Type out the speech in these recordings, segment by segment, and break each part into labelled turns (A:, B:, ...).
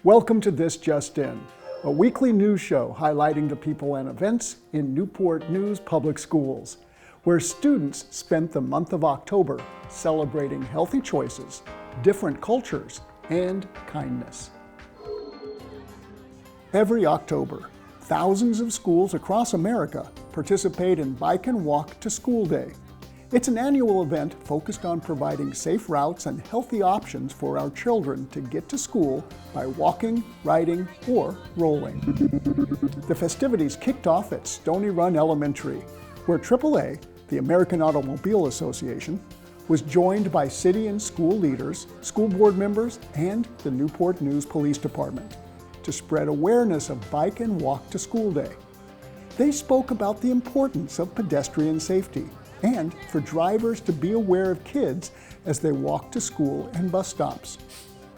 A: Welcome to This Just In, a weekly news show highlighting the people and events in Newport News Public Schools, where students spent the month of October celebrating healthy choices, different cultures, and kindness. Every October, thousands of schools across America participate in Bike and Walk to School Day. It's an annual event focused on providing safe routes and healthy options for our children to get to school by walking, riding, or rolling. The festivities kicked off at Stony Run Elementary, where AAA, the American Automobile Association, was joined by city and school leaders, school board members, and the Newport News Police Department to spread awareness of Bike and Walk to School Day. They spoke about the importance of pedestrian safety and for drivers to be aware of kids as they walk to school and bus stops.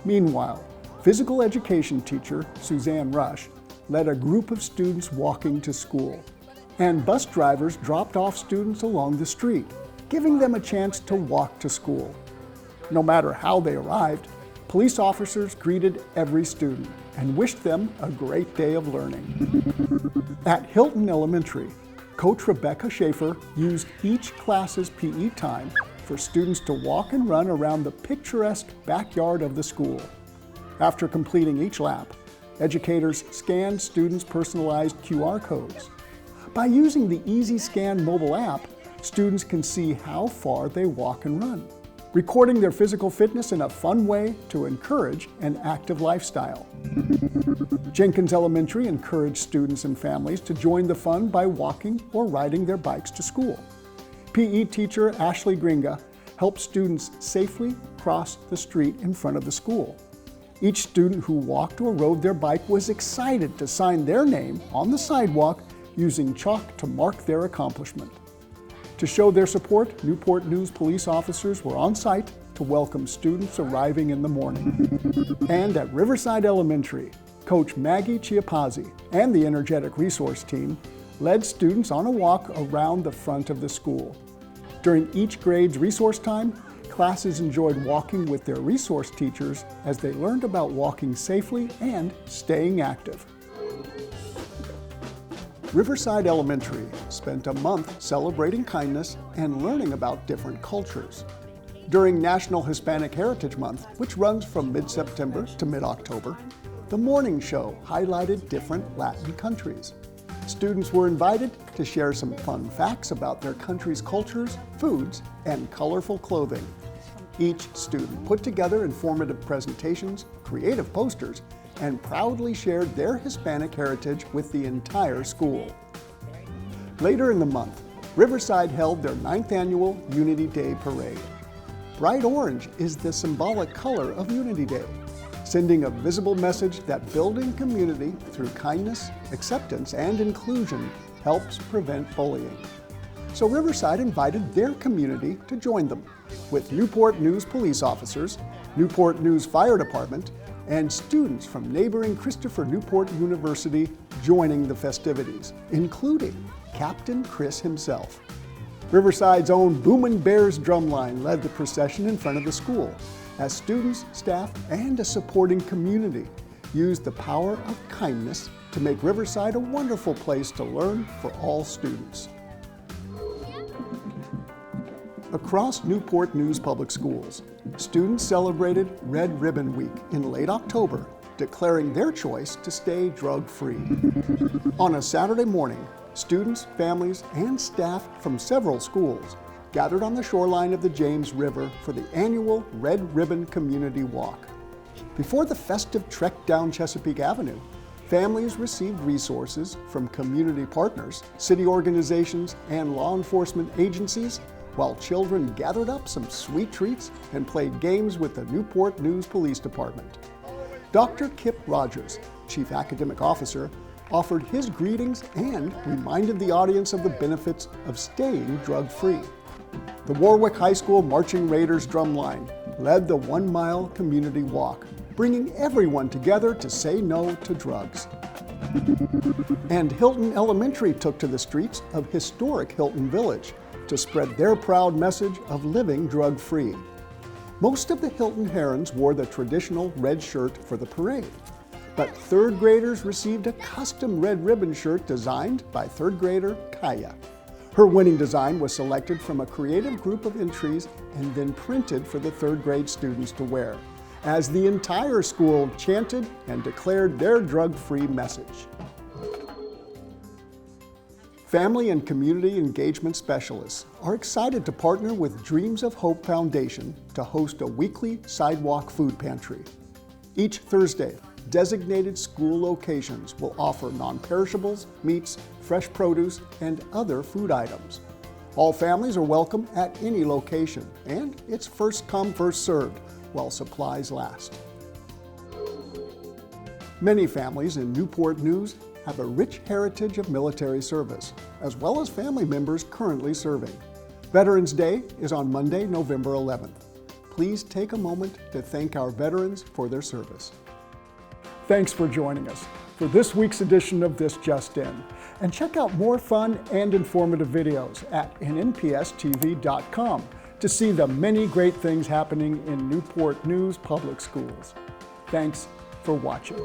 A: Meanwhile, physical education teacher Suzanne Rush led a group of students walking to school, and bus drivers dropped off students along the street, giving them a chance to walk to school. No matter how they arrived, police officers greeted every student and wished them a great day of learning. At Hilton Elementary, Coach Rebecca Schaefer used each class's PE time for students to walk and run around the picturesque backyard of the school. After completing each lap, educators scanned students' personalized QR codes. By using the Easy Scan mobile app, students can see how far they walk and run, recording their physical fitness in a fun way to encourage an active lifestyle. Jenkins Elementary encouraged students and families to join the fun by walking or riding their bikes to school. PE teacher Ashley Gringa helped students safely cross the street in front of the school. Each student who walked or rode their bike was excited to sign their name on the sidewalk using chalk to mark their accomplishment. To show their support, Newport News police officers were on site to welcome students arriving in the morning. And at Riverside Elementary, Coach Maggie Chiapazzi and the Energetic Resource Team led students on a walk around the front of the school. During each grade's resource time, classes enjoyed walking with their resource teachers as they learned about walking safely and staying active. Riverside Elementary spent a month celebrating kindness and learning about different cultures. During National Hispanic Heritage Month, which runs from mid-September to mid-October, the morning show highlighted different Latin countries. Students were invited to share some fun facts about their country's cultures, foods, and colorful clothing. Each student put together informative presentations, creative posters, and proudly shared their Hispanic heritage with the entire school. Later in the month, Riverside held their 9th annual Unity Day Parade. Bright orange is the symbolic color of Unity Day, sending a visible message that building community through kindness, acceptance, and inclusion helps prevent bullying. So Riverside invited their community to join them, with Newport News police officers, Newport News Fire Department, and students from neighboring Christopher Newport University joining the festivities, including Captain Chris himself. Riverside's own Boomin' Bears drumline led the procession in front of the school, as students, staff, and a supporting community used the power of kindness to make Riverside a wonderful place to learn for all students. Across Newport News Public Schools, students celebrated Red Ribbon Week in late October, declaring their choice to stay drug-free. On a Saturday morning, students, families, and staff from several schools gathered on the shoreline of the James River for the annual Red Ribbon Community Walk. Before the festive trek down Chesapeake Avenue, families received resources from community partners, city organizations, and law enforcement agencies, while children gathered up some sweet treats and played games with the Newport News Police Department. Dr. Kip Rogers, Chief Academic Officer, offered his greetings and reminded the audience of the benefits of staying drug-free. The Warwick High School Marching Raiders drumline led the 1-mile community walk, bringing everyone together to say no to drugs. And Hilton Elementary took to the streets of historic Hilton Village to spread their proud message of living drug-free. Most of the Hilton Herons wore the traditional red shirt for the parade, but third graders received a custom red ribbon shirt designed by third grader Kaya. Her winning design was selected from a creative group of entries and then printed for the third grade students to wear, as the entire school chanted and declared their drug-free message. Family and community engagement specialists are excited to partner with Dreams of Hope Foundation to host a weekly sidewalk food pantry. Each Thursday, designated school locations will offer non-perishables, meats, fresh produce, and other food items. All families are welcome at any location, and it's first come, first served while supplies last. Many families in Newport News have a rich heritage of military service, as well as family members currently serving. Veterans Day is on Monday, November 11th. Please take a moment to thank our veterans for their service. Thanks for joining us for this week's edition of This Just In. And check out more fun and informative videos at nnpstv.com to see the many great things happening in Newport News Public Schools. Thanks for watching.